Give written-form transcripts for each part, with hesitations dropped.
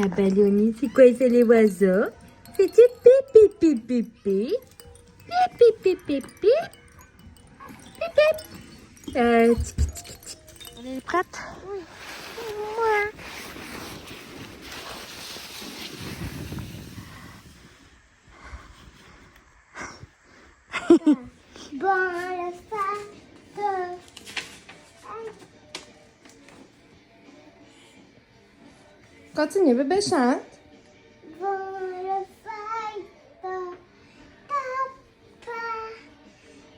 Ah ben Léonie, c'est quoi c'est les oiseaux? C'est du pipi pipi pipi. Pipi pipi pipi. Pipi. Tiki tiki tiki. On est prête? Oui. Ouais. Bon, le sac. Continue, bébé, chante. Bon, le sac. Papa.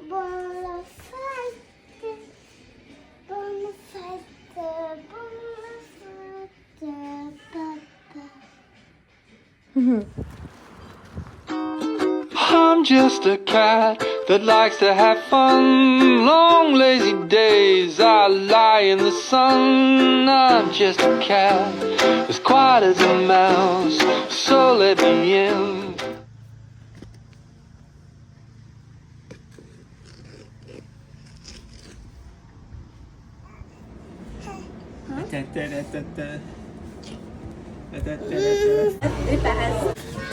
Bon, le sac. Bon, le sac. Bon, le sac. Papa. I'm just a cat that likes to have fun. Long lazy days I lie in the sun. I'm just a cat as quiet as a mouse, so let me in.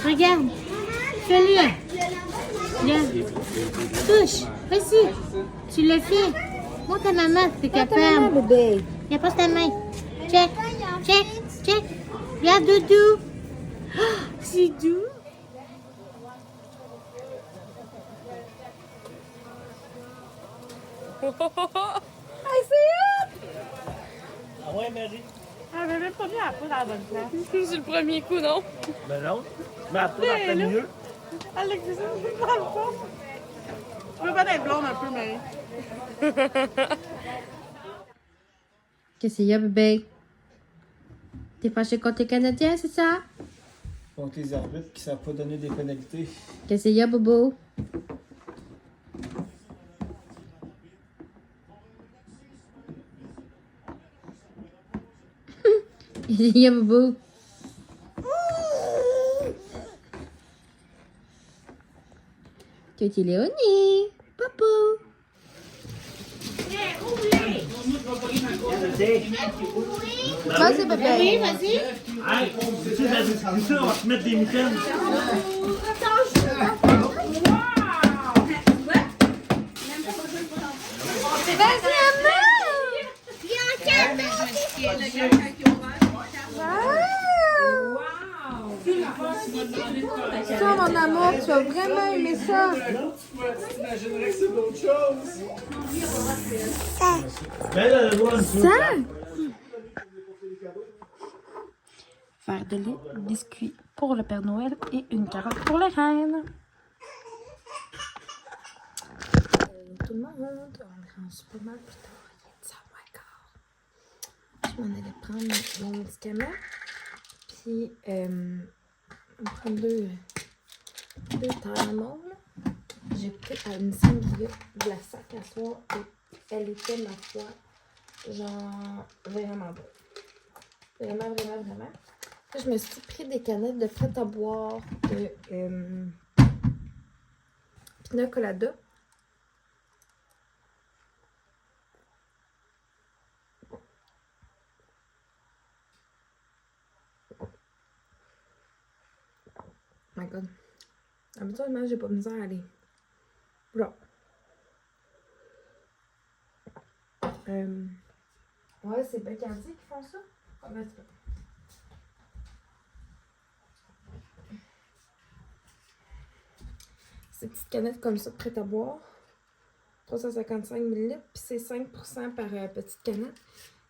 Regarde. Fais-le. Viens. Touche. Vas-y. Tu le fais. Montre ta maman si t'es capable. Bébé. Viens, pose ta main. Check. Check. Check. Regarde, Doudou. Oh, c'est doux. Ah, c'est Ah ouais, Marie? Ah, mais même pas mis la poudre à la bonne place. C'est le premier coup, non? Ben non. Mais après, elle fait mieux. Elle l'existe dans le fond. Je veux pas d'être blonde un peu, mais... Qu'est-ce qu'il y a, bébé? T'es fâché contre les Canadiens, c'est ça? Contre les arbitres qui ne savent pas donner des pénalités. Qu'est-ce qu'il y a, Bobo? Qu'est-ce qu'il y a, Bobo? Petit Léonie, Popo. Vas-y, bébé. Oui, vas-y. Hey, tu sais, la discussion, on va se mettre des mitaines. Vas-y, maman. Ça, mon amour, tu vas vraiment aimer ça. T'imaginerais que c'est d'autres choses. Ben là, le Ça? Verre de lait, biscuit pour le Père Noël et une carotte pour la reine. Tout le monde, on range pas mal plus tard. Ça va, je m'en allais prendre mon médicament. Puis, on va prendre deux Tylenol. J'ai pris à une sangria de la sac à soir et elle était, ma foi, genre vraiment bonne. Vraiment, vraiment, vraiment. Là, je me suis pris des canettes de prêt à boire de Pina Colada. Oh my god. Habituellement, j'ai pas misère à aller. Voilà. Ouais, c'est Bacardi qui font ça. Ah, ben, c'est pas. Ces petites canettes comme ça, prêtes à boire. 355 ml, puis c'est 5% par petite canette.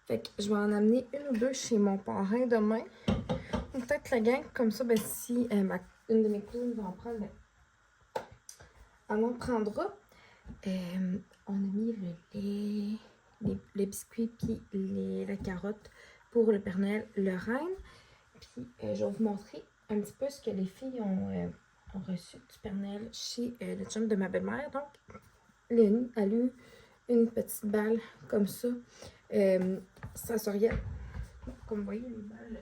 Fait que je vais en amener une ou deux chez mon parrain demain. Ou peut-être la gang, comme ça, ben si une de mes cousines va en prendre, ben, on en prendra. On a mis le lait, les biscuits, puis la carotte pour le Père Noël, le Reine. Puis je vais vous montrer un petit peu ce que les filles ont reçu du Père Noël chez le chum de ma belle-mère. Donc, Léonie a eu une petite balle comme ça, sensorielle. Comme vous voyez, les balles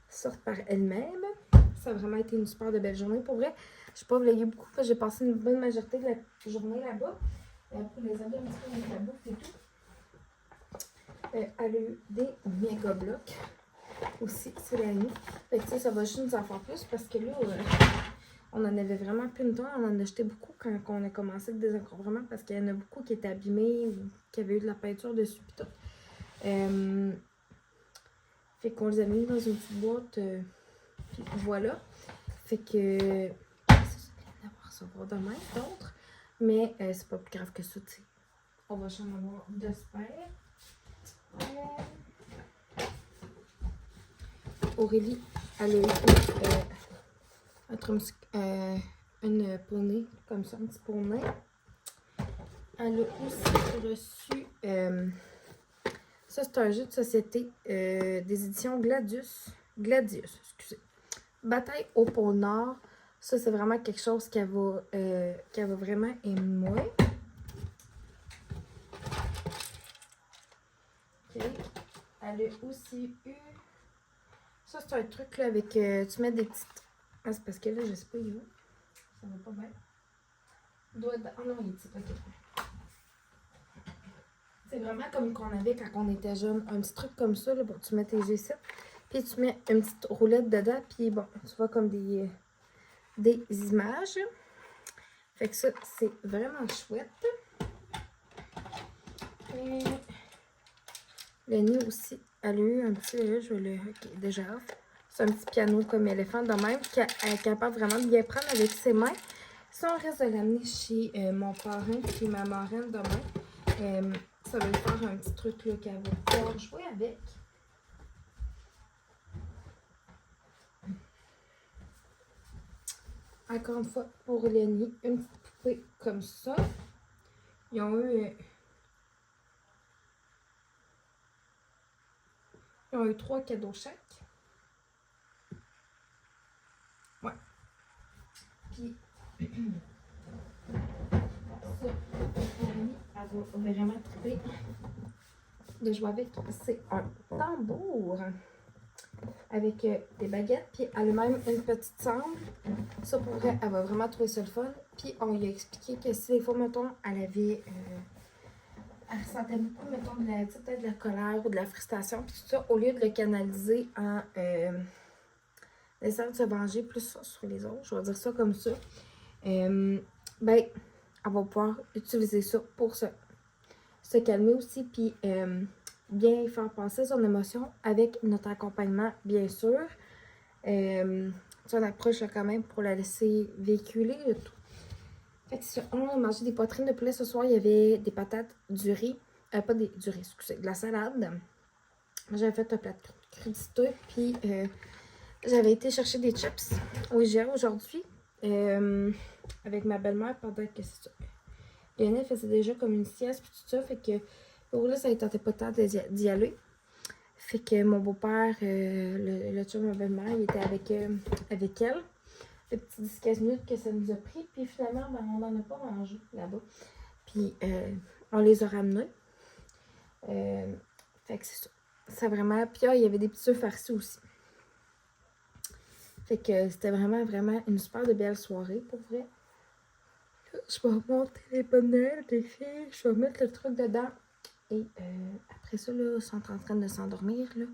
sortent par elles-mêmes. Ça a vraiment été une super de belle journée. Pour vrai, je n'ai pas vlogué beaucoup parce que j'ai passé une bonne majorité de la journée là-bas. Et après, les amis un petit peu avec la bouffe et tout. Elle a eu des méga blocs. aussi, c'est la nuit. Fait que tu sais, ça va juste nous en faire plus parce que là, on en avait vraiment plus de temps. On en a jeté beaucoup quand on a commencé le désencombrement parce qu'il y en a beaucoup qui étaient abîmés ou qui avaient eu de la peinture dessus pis tout. Fait qu'on les a mis dans une petite boîte. Puis voilà. Fait que ça, c'est bien d'avoir recevoir demain d'autres. Mais c'est pas plus grave que ça, tu sais. On va en avoir deux paires. Aurélie, elle a eu une poney, comme ça, un petit poney. Elle a aussi reçu, ça c'est un jeu de société des éditions Gladius, excusez. Bataille au pôle Nord. Ça, c'est vraiment quelque chose qu'elle va vraiment aimer. Ok. Elle a aussi eu... Ça, c'est un truc là avec... tu mets des petites... Ah, c'est parce que là, je sais pas, il est où? Ça va pas bien. Il doit être... Oh non, il est petit, ok. C'est vraiment comme qu'on avait quand on était jeune. Un petit truc comme ça, là, bon, tu mets tes G7, puis tu mets une petite roulette dedans, puis bon, tu vois comme des images. Fait que ça, c'est vraiment chouette. Et Lenny aussi, elle a eu un petit, je vais le, ok, déjà off. C'est un petit piano comme éléphant de même, qu'elle est capable vraiment de bien prendre avec ses mains. Si on reste de l'amener chez mon parrain et ma marraine demain, ça va lui faire un petit truc là qu'elle va pouvoir jouer avec. Encore une fois, pour Lenny, une petite poupée comme ça. Ils ont eu 3 cadeaux chaque. Ouais. Puis, ça, Lenny, elle va vraiment triper de jouer avec. C'est un tambour avec des baguettes. Puis, elle a même une petite sangle. Ça, pour vrai, elle va vraiment trouver ça le fun. Puis, on lui a expliqué que si des fois, mettons, elle avait... elle ressentait beaucoup, mettons, peut-être de la colère ou de la frustration, puis tout ça, au lieu de le canaliser en essayant de se venger plus sur les autres, je vais dire ça comme ça, ben, elle va pouvoir utiliser ça pour se calmer aussi, puis bien faire passer son émotion avec notre accompagnement, bien sûr. On approche là quand même pour la laisser véhiculer le tout. Fait que on a mangé des poitrines de poulet ce soir. Il y avait des patates, du riz. Pas du riz, excusez, de la salade. J'avais fait un plat de crudité. Puis j'avais été chercher des chips au IGA aujourd'hui. Avec ma belle-mère pendant que c'est ça. Lionel faisait déjà comme une sieste puis tout ça. Fait que pour là, ça ne tentait pas tant d'y aller. Fait que mon beau-père, le chum de ma belle-mère, il était avec elle. Les petits 10-15 minutes que ça nous a pris. Puis finalement, ben, on n'en a pas mangé là-bas. Puis on les a ramenés. Fait que c'est ça. C'est vraiment... Puis il y avait des petits œufs farcis aussi. Fait que c'était vraiment, vraiment une super de belle soirée, pour vrai. Je vais remonter les bonnes Noël des filles. Je vais mettre le truc dedans. Et après ça, là, ils sont en train de s'endormir, là.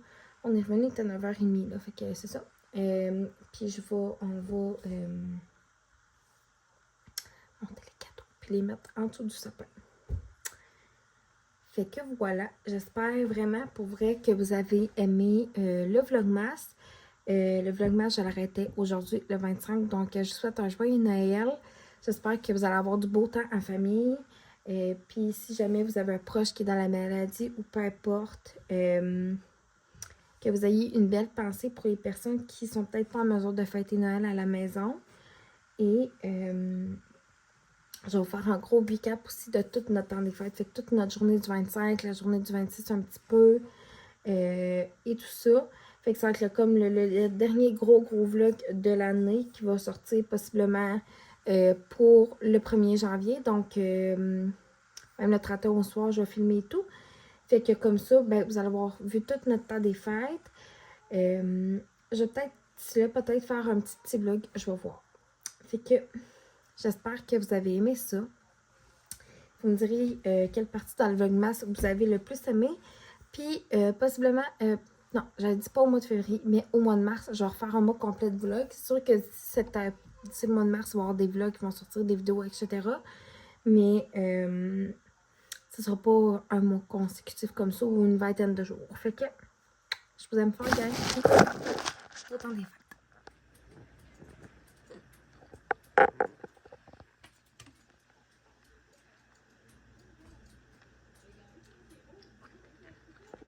On est revenu, il était 9h30, là. Fait que c'est ça. Puis on va monter les cadeaux puis les mettre en dessous du sapin. Fait que voilà, j'espère vraiment pour vrai que vous avez aimé le Vlogmas. Le Vlogmas, je l'arrêtais aujourd'hui le 25, donc je vous souhaite un joyeux Noël. J'espère que vous allez avoir du beau temps en famille. Puis si jamais vous avez un proche qui est dans la maladie ou peu importe, que vous ayez une belle pensée pour les personnes qui sont peut-être pas en mesure de fêter Noël à la maison. Et je vais vous faire un gros recap aussi de toute notre temps des fêtes. Fait que toute notre journée du 25, la journée du 26 un petit peu. Et tout ça. Fait que ça va être comme le dernier gros vlog de l'année qui va sortir possiblement pour le 1er janvier. Donc, même le 31 au soir, je vais filmer et tout. Fait que comme ça, ben, vous allez avoir vu tout notre temps des fêtes. Je vais peut-être faire un petit vlog, je vais voir. Fait que j'espère que vous avez aimé ça. Vous me direz quelle partie dans le vlogmas vous avez le plus aimé. Puis possiblement Non, j'avais dit pas au mois de février, mais au mois de mars, je vais refaire un mois complet de vlog. C'est sûr que c'est le mois de mars, il va y avoir des vlogs qui vont sortir, des vidéos, etc. Mais ce sera pas un mois consécutif comme ça ou une vingtaine de jours. Fait que je vous aime fort, gang. Autant des fêtes.